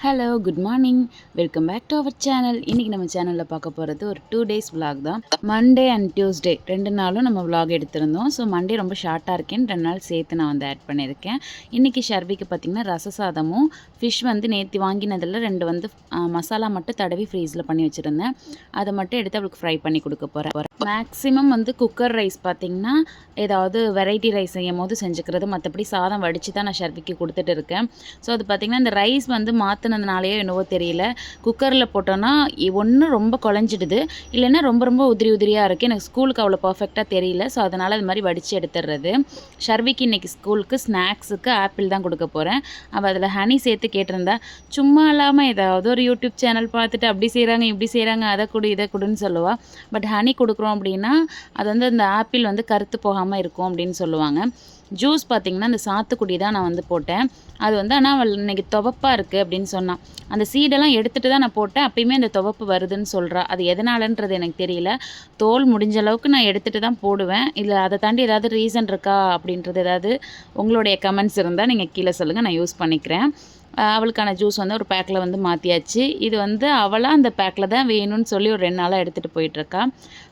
Hello good morning, welcome back to our channel. இன்றைக்கி நம்ம சேனலில் பார்க்க போகிறது ஒரு 2 days vlog தான். மண்டே அண்ட் டியூஸ்டே 2 நாளும் நம்ம vlog எடுத்திருந்தோம். ஸோ மண்டே ரொம்ப ஷார்ட்டாக இருக்கேன்னு 2 நாள் சேர்த்து நான் வந்து ஆட் பண்ணியிருக்கேன். இன்றைக்கி ஷர்விக்கு பார்த்திங்கன்னா ரச சாதமும் ஃபிஷ் வந்து நேற்று வாங்கினதில் 2 வந்து மசாலா மட்டும் தடவி ஃப்ரீஸில் பண்ணி வச்சுருந்தேன். அதை மட்டும் எடுத்து அவளுக்கு ஃப்ரை பண்ணி கொடுக்க போகிறேன். மேக்ஸிமம் வந்து குக்கர் ரைஸ் பார்த்திங்கன்னா ஏதாவது வெரைட்டி ரைஸ் செய்யும் போது செஞ்சுக்கிறது, மற்றபடி சாதம் வடித்து தான் நான் ஷர்விக்கு கொடுத்துட்டு இருக்கேன். ஸோ அது பார்த்திங்கன்னா இந்த ரைஸ் வந்து மாற்றினதுனாலேயோ என்னவோ தெரியல, குக்கரில் போட்டோன்னா ஒன்று ரொம்ப குழஞ்சிடுது, இல்லைன்னா ரொம்ப ரொம்ப உதிரியாக இருக்குது. எனக்கு ஸ்கூலுக்கு அவ்வளோ பர்ஃபெக்டாக தெரியல. ஸோ அதனால் அது மாதிரி வடித்து எடுத்துடுறது. ஷர்விக்கு இன்றைக்கி ஸ்கூலுக்கு ஸ்நாக்ஸுக்கு ஆப்பிள் தான் கொடுக்க போகிறேன். அவள் அதில் ஹனி சேர்த்து கேட்டிருந்தா. சும்மா இல்லாமல் ஏதாவது ஒரு யூடியூப் சேனல் பார்த்துட்டு அப்படி செய்கிறாங்க இப்படி செய்கிறாங்க, அதை கொடு இதை கொடுன்னு சொல்லுவாள். பட் ஹனி கொடுக்குறோம் அப்படின்னா அது வந்து அந்த ஆப்பிள் வந்து கருத்து போகாமல் இருக்கும் அப்படின்னு சொல்லுவாங்க. ஜூஸ் பார்த்திங்கன்னா அந்த சாத்துக்குடி தான் நான் வந்து போட்டேன். அது வந்து ஆனால் அவள் இன்றைக்கி துவப்பாக இருக்குது அப்படின்னு சொன்னான். அந்த சீடெல்லாம் எடுத்துகிட்டு தான் நான் போட்டேன். அப்பயுமே அந்த துவப்பு வருதுன்னு சொல்கிறா. அது எதனாலன்றது எனக்கு தெரியல. தோல் முடிஞ்ச அளவுக்கு நான் எடுத்துகிட்டு தான் போடுவேன். இல்லை அதை தாண்டி ஏதாவது ரீசன் இருக்கா அப்படின்றது ஏதாவது உங்களுடைய கமெண்ட்ஸ் இருந்தால் நீங்கள் கீழே சொல்லுங்கள், நான் யூஸ் பண்ணிக்கிறேன். அவளுக்கான ஜூஸ் வந்து ஒரு பேக்கில் வந்து மாற்றியாச்சு. இது வந்து அவளாக அந்த பேக்கில் தான் வேணும்னு சொல்லி ஒரு 2 நாளாக எடுத்துகிட்டு போயிட்டுருக்கா.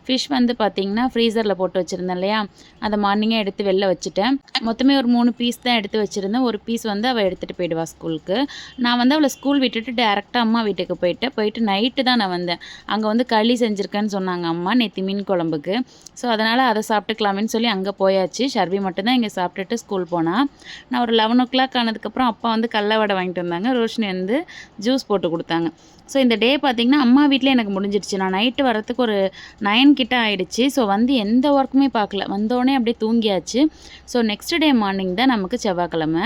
ஃபிஷ் வந்து பார்த்திங்கன்னா ஃப்ரீசரில் போட்டு வச்சுருந்தேன் இல்லையா, அதை மார்னிங்கே எடுத்து வெளில வச்சுட்டேன். மொத்தமே ஒரு 3 பீஸ் தான் எடுத்து வச்சுருந்தேன். ஒரு பீஸ் வந்து அவள் எடுத்துகிட்டு போயிடுவா ஸ்கூலுக்கு. நான் வந்து அவளை ஸ்கூல் விட்டுட்டு டேரெக்டாக அம்மா வீட்டுக்கு போயிட்டு நைட்டு தான் நான் வந்தேன். அங்கே வந்து களி செஞ்சுருக்கேன்னு சொன்னாங்க அம்மா நேற்று மீன் குழம்புக்கு. ஸோ அதனால் அதை சாப்பிட்டுக்கலாமேன்னு சொல்லி அங்கே போயாச்சு. ஷர்வி மட்டும்தான் இங்கே சாப்பிட்டுட்டு ஸ்கூல் போனால். நான் ஒரு 11 o'clock ஆனதுக்கப்புறம் அப்பா வந்து கடல வடை வாங்கிட்டு வந்தாங்க. ரோஷினி வந்து ஜூஸ் போட்டு கொடுத்தாங்க. ஸோ இந்த டே பார்த்திங்கன்னா அம்மா வீட்டில் எனக்கு முடிஞ்சிடுச்சு. நான் நைட்டு வரத்துக்கு ஒரு 9 கிட்ட ஆகிடுச்சு. ஸோ வந்து எந்த ஒர்க்குமே பார்க்கல, வந்தோடனே அப்படியே தூங்கியாச்சு. ஸோ நெக்ஸ்ட் டே மார்னிங் தான் நமக்கு செவ்வாய்க்கிழமை.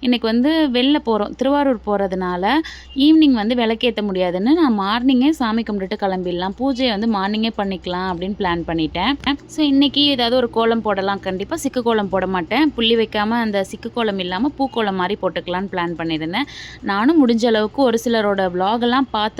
இன்றைக்கி வந்து வெளில போகிறோம், திருவாரூர் போகிறதுனால ஈவினிங் வந்து விளக்கேற்ற முடியாதுன்னு நான் மார்னிங்கே சாமி கும்பிட்டுட்டு கிளம்பிடலாம், பூஜையை வந்து மார்னிங்கே பண்ணிக்கலாம் அப்படின்னு பிளான் பண்ணிட்டேன். ஸோ இன்றைக்கி ஏதாவது ஒரு கோலம் போடலாம். கண்டிப்பாக சிக்கு கோலம் போட மாட்டேன், புள்ளி வைக்காமல் அந்த சிக்கு கோலம் இல்லாமல் பூக்கோலம் மாதிரி போட்டுக்கலான்னு பிளான் பண்ணியிருந்தேன். நானும் முடிஞ்ச அளவுக்கு ஒரு சிலரோட விலாகெல்லாம் பார்த்து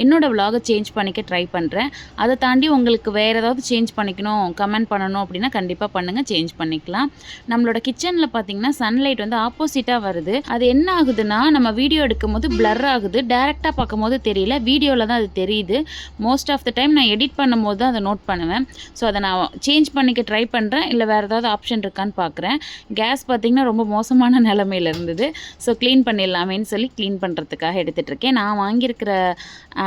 என்னோடய விலாகை சேஞ்ச் பண்ணிக்க ட்ரை பண்ணுறேன். அதை தாண்டி உங்களுக்கு வேறு ஏதாவது சேஞ்ச் பண்ணிக்கணும், கமெண்ட் பண்ணணும் அப்படின்னா கண்டிப்பாக பண்ணுங்கள், சேஞ்ச் பண்ணிக்கலாம். நம்மளோட கிச்சனில் பார்த்திங்கன்னா சன்லைட் வந்து ஆப்போசிட்டாக வருது. அது என்ன ஆகுதுன்னா நம்ம வீடியோ எடுக்கும் போது பிளர் ஆகுது, டேரெக்டாக பார்க்கும் போது தெரியல, வீடியோவில் தான் அது தெரியுது. மோஸ்ட் ஆஃப் த டைம் நான் எடிட் பண்ணும் போது தான் அதை நோட் பண்ணுவேன். ஸோ அதை நான் சேஞ்ச் பண்ணிக்க ட்ரை பண்ணுறேன். இல்லை வேறு ஏதாவது ஆப்ஷன் இருக்கான்னு பார்க்குறேன். கேஸ் பார்த்திங்கன்னா ரொம்ப மோசமான நிலமையில் இருந்தது. ஸோ க்ளீன் பண்ணிடலாமேன்னு சொல்லி க்ளீன் பண்ணுறதுக்காக எடுத்துகிட்ருக்கேன். நான் வாங்கியிருக்கிற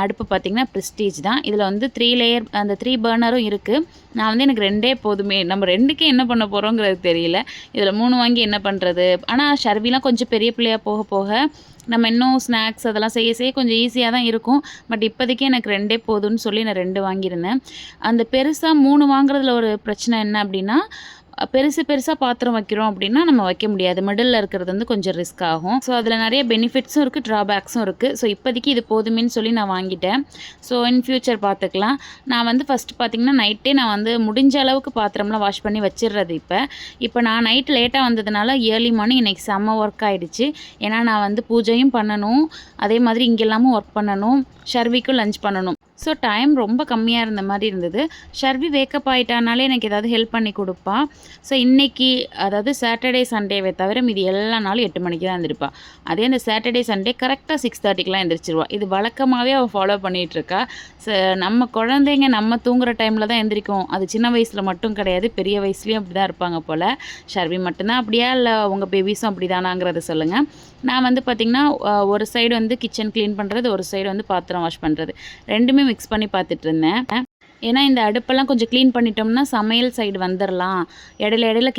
அடுப்பு பார்த்திங்கன்னா ப்ரெஸ்டீஜ் தான். இதில் வந்து 3 லேயர் அந்த 3 பர்னரும் இருக்குது. நான் வந்து எனக்கு 2 போதுமே, நம்ம 2க்கே என்ன பண்ண போகிறோங்கிறது தெரியல. இதில் 3 வாங்கி என்ன பண்ணுறது. ஆனால் ஷர்விலாம் கொஞ்சம் பெரிய பிள்ளையாக போக போக நம்ம இன்னும் ஸ்நாக்ஸ் அதெல்லாம் செய்ய கொஞ்சம் ஈஸியாக தான் இருக்கும். பட் இப்போதைக்கு எனக்கு 2 போதும்னு சொல்லி நான் 2 வாங்கியிருந்தேன். அந்த பெருசாக 3 வாங்குறதுல ஒரு பிரச்சனை என்ன அப்படின்னா, பெருசாக பாத்திரம் வைக்கிறோம் அப்படின்னா நம்ம வைக்க முடியாது. மிடில் இருக்கிறது வந்து கொஞ்சம் ரிஸ்க் ஆகும். ஸோ அதில் நிறைய பெனிஃபிட்ஸும் இருக்குது, ட்ராபேக்ஸும் இருக்குது. ஸோ இப்போதைக்கு இது போதுமேன்னு சொல்லி நான் வாங்கிட்டேன். ஸோ இன் ஃப்யூச்சர் பார்த்துக்கலாம். நான் வந்து ஃபஸ்ட்டு பார்த்திங்கன்னா நைட்டே நான் வந்து முடிஞ்ச அளவுக்கு பாத்திரம்லாம் வாஷ் பண்ணி வச்சிடுறது. இப்போ நான் நைட் லேட்டாக வந்ததுனால ஏர்லி மார்னிங் இன்றைக்கி செம்ம ஒர்க் ஆகிடுச்சு. ஏன்னா நான் வந்து பூஜையும் பண்ணணும், அதே மாதிரி இங்கெல்லாமும் ஒர்க் பண்ணணும், ஷர்விக்கும் லஞ்ச் பண்ணணும். ஸோ டைம் ரொம்ப கம்மியாக இருந்த மாதிரி இருந்தது. ஷர்வி வேக்கப் ஆகிட்டானாலே எனக்கு ஏதாவது ஹெல்ப் பண்ணி கொடுப்பா. ஸோ இன்றைக்கி அதாவது சாட்டர்டே சண்டேவை தவிர மீதி எல்லா நாளும் 8 மணிக்கு தான் எழுந்திருப்பா. அதே அந்த சாட்டர்டே சண்டே கரெக்டாக 6:30க்கெலாம் எழுந்திரிச்சிருவா. இது வழக்கமாகவே அவள் ஃபாலோ பண்ணிகிட்ருக்கா. நம்ம குழந்தைங்க நம்ம தூங்குகிற டைமில் தான் எழுந்திரிக்கும். அது சின்ன வயசில் மட்டும் கிடையாது, பெரிய வயசுலேயும் அப்படி தான் இருப்பாங்க போல். ஷர்வி மட்டும்தான் அப்படியா இல்லை உங்கள் பேபிஸும் அப்படி தானாங்கிறத சொல்லுங்கள். நான் வந்து பார்த்திங்கன்னா ஒரு சைடு வந்து கிச்சன் க்ளீன் பண்ணுறது, ஒரு சைடு வந்து பாத்திரம் வாஷ் பண்ணுறது, ரெண்டுமே மிக்ஸ் பண்ணி பார்த்துட்டு இருந்தேன். ஏன்னா இந்த அடுப்பெல்லாம் கொஞ்சம் க்ளீன் பண்ணிட்டோம்னா சமையல் சைடு வந்துடலாம், இடையில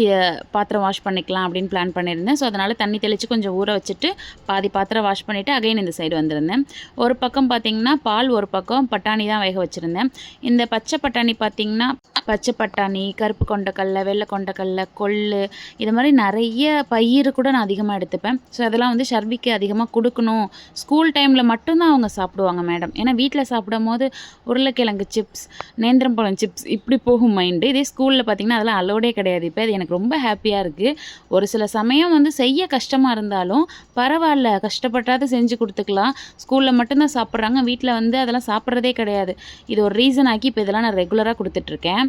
பாத்திரம் வாஷ் பண்ணிக்கலாம் அப்படின்னு பிளான் பண்ணியிருந்தேன். ஸோ அதனால் தண்ணி தெளித்து கொஞ்சம் ஊற வச்சுட்டு பாதி பாத்திரம் வாஷ் பண்ணிவிட்டு அகைன் இந்த சைடு வந்திருந்தேன். ஒரு பக்கம் பார்த்திங்கன்னா பால், ஒரு பக்கம் பட்டாணி தான் வேக வச்சுருந்தேன். இந்த பச்சை பட்டாணி பார்த்திங்கன்னா பச்சை பட்டாணி, கருப்பு கொண்டக்கடலை, வெள்ளை கொண்டக்கடலை, கொள்ளு, இது மாதிரி நிறைய பயிர் கூட நான் அதிகமாக எடுத்துப்பேன். ஸோ அதெல்லாம் வந்து ஷர்விக்கு அதிகமாக கொடுக்கணும். ஸ்கூல் டைமில் மட்டும்தான் அவங்க சாப்பிடுவாங்க மேடம். ஏன்னா வீட்டில் சாப்பிடும் போது உருளைக்கிழங்கு சிப்ஸ், நேந்திரம் பழம் சிப்ஸ் இப்படி போகும் மைண்டு. இதே ஸ்கூலில் பார்த்திங்கன்னா அதெல்லாம் அலோடே கிடையாது. இப்போ அது எனக்கு ரொம்ப ஹாப்பியாக இருக்குது. ஒரு சில சமயம் வந்து செய்ய கஷ்டமாக இருந்தாலும் பரவாயில்ல, கஷ்டப்பட்டாவது செஞ்சு கொடுத்துக்கலாம். ஸ்கூலில் மட்டும்தான் சாப்பிட்றாங்க, வீட்டில் வந்து அதெல்லாம் சாப்பிட்றதே கிடையாது. இது ஒரு ரீசன் ஆக்கி இப்போ இதெல்லாம் நான் ரெகுலராக கொடுத்துட்ருக்கேன்.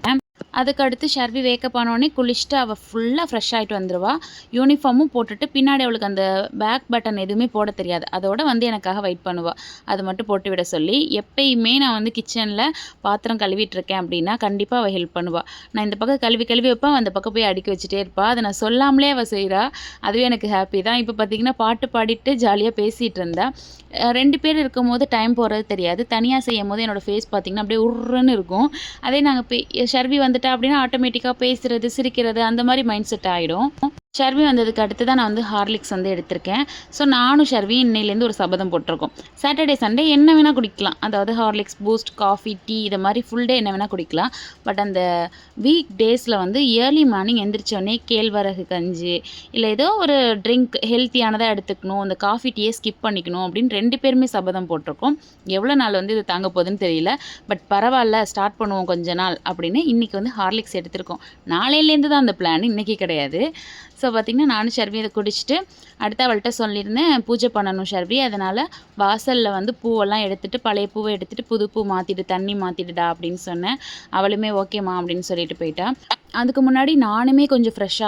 அதுக்கடுத்து ஷர்வி வேக்கப் ஆனோடனே குளிச்சுட்டு அவள் ஃபுல்லாக ஃப்ரெஷ் ஆகிட்டு வந்துடுவா. யூனிஃபார்மும் போட்டுட்டு பின்னாடி அவளுக்கு அந்த பேக் பட்டன் எதுவுமே போட தெரியாது. அதோட வந்து எனக்காக வெயிட் பண்ணுவாள். அது மட்டும் போட்டு விட சொல்லி எப்பயுமே நான் வந்து கிச்சனில் பாத்திரம் கழுவிட்டு இருக்கேன் அப்படின்னா கண்டிப்பாக அவள் ஹெல்ப் பண்ணுவாள். நான் இந்த பக்கம் கழுவி வைப்பேன், அந்த பக்கம் போய் அடுக்கி வச்சுட்டே இருப்பாள். அதை நான் சொல்லாமலே அவள் செய்கிறா. அதுவே எனக்கு ஹாப்பி தான். இப்போ பார்த்திங்கன்னா பாட்டு பாடிட்டு ஜாலியாக பேசிகிட்டு இருந்தா. 2 பேர் இருக்கும்போது டைம் போகிறது தெரியாது. தனியாக செய்யும் போது என்னோடய ஃபேஸ் பார்த்திங்கன்னா அப்படியே உருன்னு இருக்கும். அதே நாங்கள் ஷர்வி வந்துட்டா அப்படின்னா ஆட்டோமேட்டிக்காக பேசுகிறது, சிரிக்கிறது அந்த மாதிரி மைண்ட் செட் ஆகிடும். ஷர்வி வந்ததுக்கு அடுத்து தான் நான் வந்து ஹார்லிக்ஸ் வந்து எடுத்திருக்கேன். ஸோ நானும் ஷர்வி இன்னையிலேருந்து ஒரு சபதம் போட்டிருக்கோம். சாட்டர்டே சண்டே என்ன வேணால் குடிக்கலாம். அதாவது ஹார்லிக்ஸ், பூஸ்ட், காஃபி, டீ இதை மாதிரி ஃபுல் டே என்ன வேணால் குடிக்கலாம். பட் அந்த வீக் டேஸில் வந்து ஏர்லி மார்னிங் எந்திரிச்சோடனே கேழ்வரகு கஞ்சி இல்லை ஏதோ ஒரு ட்ரிங்க் ஹெல்த்தியானதாக எடுத்துக்கணும், இந்த காஃபி டீயை ஸ்கிப் பண்ணிக்கணும் அப்படின்னு 2 பேருமே சபதம் போட்டிருக்கோம். எவ்வளோ நாள் வந்து இது தாங்க போகுதுன்னு தெரியல. பட் பரவாயில்ல, ஸ்டார்ட் பண்ணுவோம் கொஞ்ச நாள் அப்படின்னு இன்றைக்கி வந்து ஹார்லிக்ஸ் எடுத்திருக்கோம். நாளையிலேருந்து தான் அந்த பிளான், இன்றைக்கி கிடையாது. ஸோ பார்த்திங்கன்னா நானும் ஷர்வி அதை குடிச்சிட்டு அடுத்து அவள்கிட்ட சொல்லியிருந்தேன் பூஜை பண்ணணும் ஷர்வி, அதனால் வாசலில் வந்து பூவெல்லாம் எடுத்துகிட்டு பழைய பூவை எடுத்துகிட்டு புது பூ மாற்றிட்டு தண்ணி மாற்றிடுடா அப்படின்னு சொன்னேன். அவளுமே ஓகேம்மா அப்படின்னு சொல்லிட்டு போயிட்டா. அதுக்கு முன்னாடி நானுமே கொஞ்சம் ஃப்ரெஷ்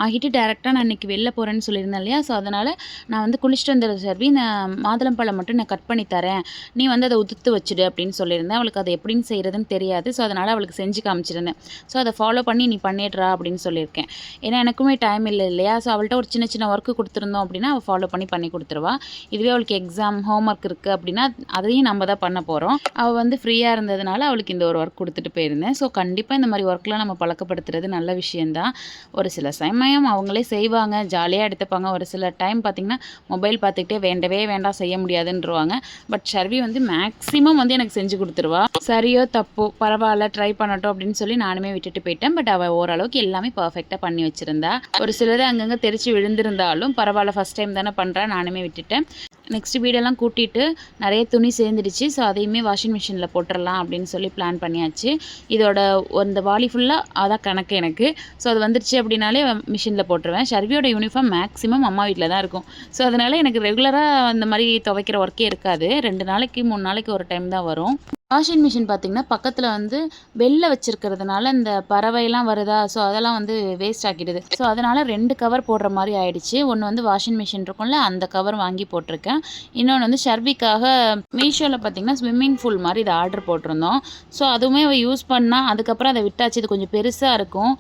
ஆகிட்டு டேரெக்டாக நான் இன்றைக்கி வெளில போகிறேன்னு சொல்லியிருந்தேன் இல்லையா. ஸோ அதனால் நான் வந்து குளிச்சுட்டு வந்துடுற ஷர்வி, நான் மாதுளம்பழம் மட்டும் நான் கட் பண்ணி தரேன், நீ வந்து அதை உதுத்து வச்சுடு அப்படின்னு சொல்லியிருந்தேன். அவளுக்கு அதை எப்படின்னு செய்கிறதுன்னு தெரியாது. ஸோ அதனால் அவளுக்கு செஞ்சு காமிச்சிருந்தேன். ஸோ அதை ஃபாலோ பண்ணி நீ பண்ணிடுறா அப்படின்னு சொல்லியிருக்கேன். ஏன்னா எனக்குமே டைம் இல்லை இல்லையா. ஸோ அவள்கிட்ட ஒரு சின்ன சின்ன ஒர்க்கு கொடுத்துருந்தோம் அப்படின்னா அவள் ஃபாலோ பண்ணி கொடுத்துருவா. இதுவே அவளுக்கு எக்ஸாம் ஹோம் ஒர்க் இருக்குது அப்படின்னா அதையும் நம்ம தான் பண்ண போகிறோம். அவள் வந்து ஃப்ரீயாக இருந்ததுனால அவளுக்கு இந்த ஒரு ஒர்க் கொடுத்துட்டு போயிருந்தேன். ஸோ கண்டிப்பாக இந்த மாதிரி ஒர்க்லாம் நம்ம பழக்கப்படுத்துறது நல்ல விஷயந்தான். ஒரு சில சமயம் அவங்களே செய்வாங்க, ஜாலியாக எடுத்துப்பாங்க. ஒரு சில டைம் பார்த்திங்கன்னா மொபைல் பார்த்துக்கிட்டே வேண்டவே வேண்டாம் செய்ய முடியாதுன்றவாங்க. பட் ஷர்வி வந்து மேக்ஸிமம் வந்து எனக்கு செஞ்சு கொடுத்துருவா. சரியோ தப்போ பரவாயில்ல ட்ரை பண்ணட்டும் அப்படின்னு சொல்லி நானுமே விட்டுட்டு போயிட்டேன். பட் அவள் ஓரளவுக்கு எல்லாமே பர்ஃபெக்டாக பண்ணி வச்சுருந்தா. ஒரு சிலது அங்கங்கே தெரிச்சு விழுந்திருந்தாலும் பரவாயில்ல, ஃபஸ்ட் டைம் தானே பண்ணுறா, நானுமே விட்டுட்டேன். நெக்ஸ்ட் வீடெல்லாம் கூட்டிகிட்டு நிறைய துணி சேர்ந்துடுச்சு. ஸோ அதையுமே வாஷிங் மிஷினில் போட்டுடலாம் அப்படின்னு சொல்லி பிளான் பண்ணியாச்சு. இதோட இந்த வாலி ஃபுல்லாக அதான் கணக்கு எனக்கு. ஸோ அது வந்துருச்சு அப்படின்னாலே மிஷினில் போட்டுருவேன். ஷர்வியோட யூனிஃபார்ம் மேக்ஸிமம் அம்மா வீட்டில் தான் இருக்கும். ஸோ அதனால் எனக்கு ரெகுலராக அந்த மாதிரி துவைக்கிற ஒர்க்கே இருக்காது. 2 நாளைக்கு 3 நாளைக்கு ஒரு டைம் தான் வரும். வாஷிங் மிஷின் பார்த்திங்கன்னா பக்கத்தில் வந்து வெளில வச்சுருக்கிறதுனால இந்த பறவைலாம் வருதா, ஸோ அதெல்லாம் வந்து வேஸ்ட் ஆக்கிடுது. ஸோ அதனால் 2 கவர் போடுற மாதிரி ஆயிடுச்சு. ஒன்று வந்து வாஷிங் மிஷின் இருக்கும்ல, அந்த கவர் வாங்கி போட்டிருக்கேன். இன்னொன்று வந்து ஷர்விக்காக மீஷோவில் பார்த்திங்கன்னா ஸ்விம்மிங் பூல் மாதிரி இதை ஆர்டர் போட்டிருந்தோம். ஸோ அதுவுமே அவள் யூஸ் பண்ணால் அதுக்கப்புறம் அதை விட்டாச்சு. இது கொஞ்சம் பெருசாக இருக்கும்,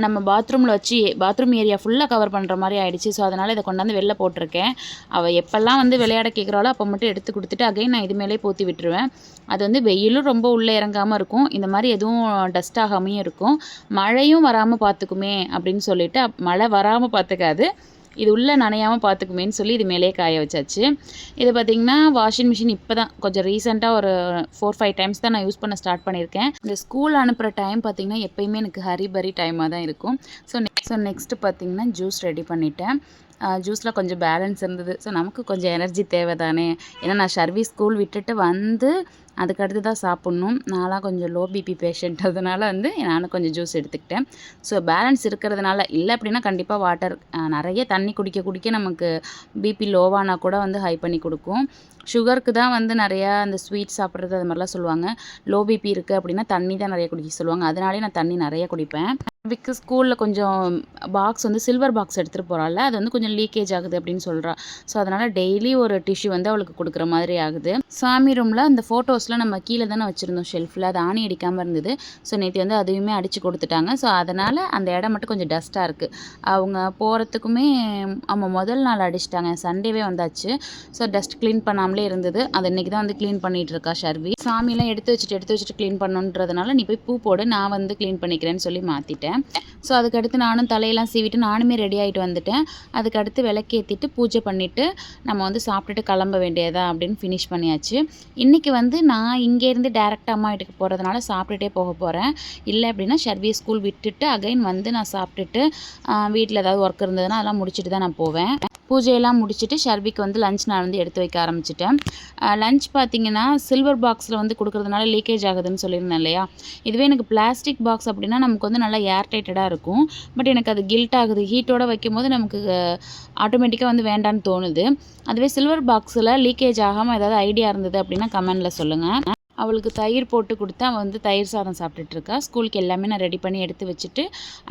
நம்ம பாத்ரூமில் வச்சு பாத்ரூம் ஏரியா ஃபுல்லாக கவர் பண்ணுற மாதிரி ஆயிடுச்சு. ஸோ அதனால் இதை கொண்டாந்து வெளில போட்டிருக்கேன். அவள் எப்போல்லாம் வந்து விளையாட கேட்குறாளோ அப்போ மட்டும் எடுத்து கொடுத்துட்டு அகைன் நான் இது மேலே போற்றி விட்டுருவேன். அது வந்து வெயிலும் ரொம்ப உள்ளே இறங்காமல் இருக்கும், இந்த மாதிரி எதுவும் டஸ்ட் ஆகாமையும் இருக்கும். மழையும் வராமல் பார்த்துக்குமே அப்படின்னு சொல்லிட்டு மழை வராமல் பார்த்துக்காது, இது உள்ளே நனையாமல் பார்த்துக்குமேன்னு சொல்லி இது மேலே காய வச்சாச்சு. இது பார்த்திங்கன்னா வாஷிங் மிஷின் இப்போ தான் கொஞ்சம் ரீசெண்டாக ஒரு 4-5 டைம்ஸ் தான் நான் யூஸ் பண்ண ஸ்டார்ட் பண்ணியிருக்கேன். இந்த ஸ்கூல் அனுப்புகிற டைம் பார்த்திங்கன்னா எப்போயுமே எனக்கு ஹரிபரி டைமாக தான் இருக்கும். ஸோ நெக்ஸ்ட்டு பார்த்திங்கன்னா ஜூஸ் ரெடி பண்ணிட்டேன். ஜூஸில் கொஞ்சம் பேலன்ஸ் இருந்தது. ஸோ நமக்கு கொஞ்சம் எனர்ஜி தேவை தானே. ஏன்னா நான் ஷர்வி ஸ்கூல் விட்டுட்டு வந்து அதுக்கடுத்து தான் சாப்பிட்ணும். நான்லாம் கொஞ்சம் லோ பிபி பேஷண்ட், அதனால் வந்து நானும் கொஞ்சம் ஜூஸ் எடுத்துக்கிட்டேன். ஸோ பேலன்ஸ் இருக்கிறதுனால, இல்லை அப்படின்னா கண்டிப்பாக வாட்டர் நிறைய தண்ணி குடிக்க நமக்கு பிபி லோவானா கூட வந்து ஹை பண்ணி கொடுக்கும். சுகருக்கு தான் வந்து நிறையா அந்த ஸ்வீட் சாப்பிட்றது அது மாதிரிலாம் சொல்லுவாங்க. லோ பிபி இருக்குது அப்படின்னா தண்ணி தான் நிறைய குடிக்க சொல்லுவாங்க. அதனாலே நான் தண்ணி நிறைய குடிப்பேன். விக்கு ஸ்கூலில் கொஞ்சம் பாக்ஸ் வந்து சில்வர் பாக்ஸ் எடுத்துகிட்டு போகிறாள், அது வந்து கொஞ்சம் லீக்கேஜ் ஆகுது அப்படின்னு சொல்கிறா. ஸோ அதனால் டெய்லி ஒரு டிஷ்யூ வந்து அவளுக்கு கொடுக்குற மாதிரி ஆகுது. சாமி ரூமில் அந்த ஃபோட்டோஸ்லாம் நம்ம கீழே தானே வச்சுருந்தோம் ஷெல்ஃபில், அது ஆணி அடிக்காமல் இருந்தது. ஸோ நேற்று வந்து அதையுமே அடித்து கொடுத்துட்டாங்க. ஸோ அதனால் அந்த இடம் மட்டும் கொஞ்சம் டஸ்ட்டாக இருக்குது. அவங்க போகிறதுக்குமே முதல் நாள் அடிச்சிட்டாங்க, சண்டேவே வந்தாச்சு. ஸோ டஸ்ட் க்ளீன் பண்ணாமலே இருந்தது. அது இன்றைக்கி தான் வந்து க்ளீன் பண்ணிகிட்டு இருக்கா ஷர்வி. சாமியெல்லாம் எடுத்து வச்சுட்டு க்ளீன் பண்ணணுன்றதுனால நீ போய் பூ போடு, நான் வந்து க்ளீன் பண்ணிக்கிறேன்னு சொல்லி மாற்றிட்டேன். ஸோ அதுக்கடுத்து நானும் தலையெல்லாம் சீவிட்டு நானுமே ரெடி ஆகிட்டு வந்துட்டேன். அதுக்கடுத்து விளக்கேற்றிட்டு பூஜை பண்ணிவிட்டு நம்ம வந்து சாப்பிட்டுட்டு கிளம்ப வேண்டியதா அப்படின்னு ஃபினிஷ் பண்ணியாச்சு. இன்றைக்கி வந்து நான் இங்கேருந்து டேரெக்டாக அம்மா வீட்டுக்கு போகிறதுனால சாப்பிட்டுட்டே போக போகிறேன். இல்லை அப்படின்னா ஷர்வியை ஸ்கூல் விட்டுட்டு அகைன் வந்து நான் சாப்பிட்டுட்டு வீட்டில் ஏதாவது ஒர்க் இருந்ததுன்னா அதெல்லாம் முடிச்சுட்டு தான் நான் போவேன். பூஜையெல்லாம் முடிச்சுட்டு ஷர்விக்கு வந்து லஞ்ச் நான் வந்து எடுத்து வைக்க ஆரம்பிச்சிட்டேன். லஞ்ச் பார்த்திங்கன்னா சில்வர் பாக்ஸில் வந்து கொடுக்குறதுனால லீக்கேஜ் ஆகுதுன்னு சொல்லியிருந்தேன் இல்லையா. இதுவே எனக்கு பிளாஸ்டிக் பாக்ஸ் அப்படின்னா நமக்கு வந்து நல்லா ஏர் டைட்டடாக இருக்கும். பட் எனக்கு அது கில்ட் ஆகுது, ஹீட்டோடு வைக்கும்போது நமக்கு ஆட்டோமேட்டிக்காக வந்து வேண்டான்னு தோணுது. அதுவே சில்வர் பாக்ஸில் லீக்கேஜ் ஆகாமல் ஏதாவது ஐடியா இருந்தது அப்படின்னா கமெண்டில் சொல்லுங்கள். அவளுக்கு தயிர் போட்டு கொடுத்து அவள் வந்து தயிர் சாதம் சாப்பிட்டுட்ருக்கா. ஸ்கூலுக்கு எல்லாமே நான் ரெடி பண்ணி எடுத்து வச்சுட்டு,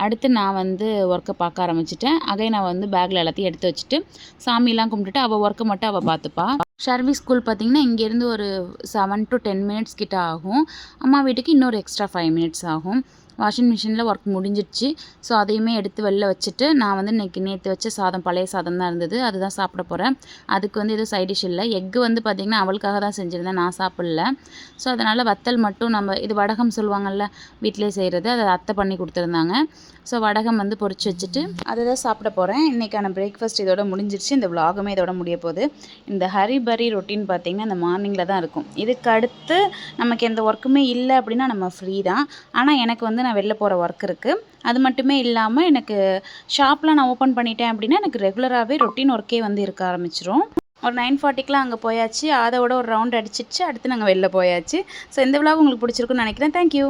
அடுத்து நான் வந்து ஒர்க்கை பார்க்க ஆரம்பிச்சிட்டேன். நான் வந்து பேக்கில் எல்லாத்தையும் எடுத்து வச்சுட்டு சாமியெல்லாம் கும்பிட்டுட்டு அவள் ஒர்க்கை மட்டும் அவள் பார்த்துப்பா. ஷர்வி ஸ்கூல் பார்த்திங்கன்னா இங்கேருந்து ஒரு 7 to 10 மினிட்ஸ் கிட்ட ஆகும். அம்மா வீட்டுக்கு இன்னொரு எக்ஸ்ட்ரா 5 மினிட்ஸ் ஆகும். வாஷிங் மிஷினில் ஒர்க் முடிஞ்சிடுச்சு. ஸோ அதையுமே எடுத்து வெளில வச்சுட்டு நான் வந்து நேற்று வச்ச சாதம் பழைய சாதம் தான் இருந்தது, அதுதான் சாப்பிட போகிறேன். அதுக்கு வந்து எதுவும் சைட் டிஷ் இல்லை. எக்கு வந்து பார்த்திங்கன்னா அவளுக்காக தான் செஞ்சுருந்தேன், நான் சாப்பிடல. ஸோ அதனால் வத்தல் மட்டும் நம்ம இது வடகம் சொல்லுவாங்கள்ல வீட்டிலே செய்கிறது, அதை அத்தை பண்ணி கொடுத்துருந்தாங்க. ஸோ வடகம் வந்து பொரிச்சு வச்சுட்டு அதை தான் சாப்பிட போகிறேன். இன்றைக்கான பிரேக்ஃபாஸ்ட் இதோட முடிஞ்சிருச்சு. இந்த விலாகுமே இதோட முடிய போகுது. இந்த ஹரிபரி ரொட்டீன் பார்த்திங்கன்னா இந்த மார்னிங்கில் தான் இருக்கும். இதுக்கு அடுத்து நமக்கு எந்த ஒர்க்குமே இல்லை அப்படின்னா நம்ம ஃப்ரீ தான். ஆனால் எனக்கு வந்து நான் வெளில போகிற ஒர்க் இருக்குது. அது மட்டுமே இல்லாமல் எனக்கு ஷாப்லாம் நான் ஓப்பன் பண்ணிட்டேன் அப்படின்னா எனக்கு ரெகுலராகவே ரொட்டீன் ஒர்க்கே வந்து இருக்க ஆரம்பிச்சிரும். ஒரு 9:40க்குலாம் அங்கே போயாச்சு. அதோட ஒரு ரவுண்ட் அடிச்சிச்சு. அடுத்து நாங்கள் வெளில போயாச்சு. ஸோ இந்த விலாக் உங்களுக்கு பிடிச்சிருக்குன்னு நினைக்கிறேன். தேங்க்யூ.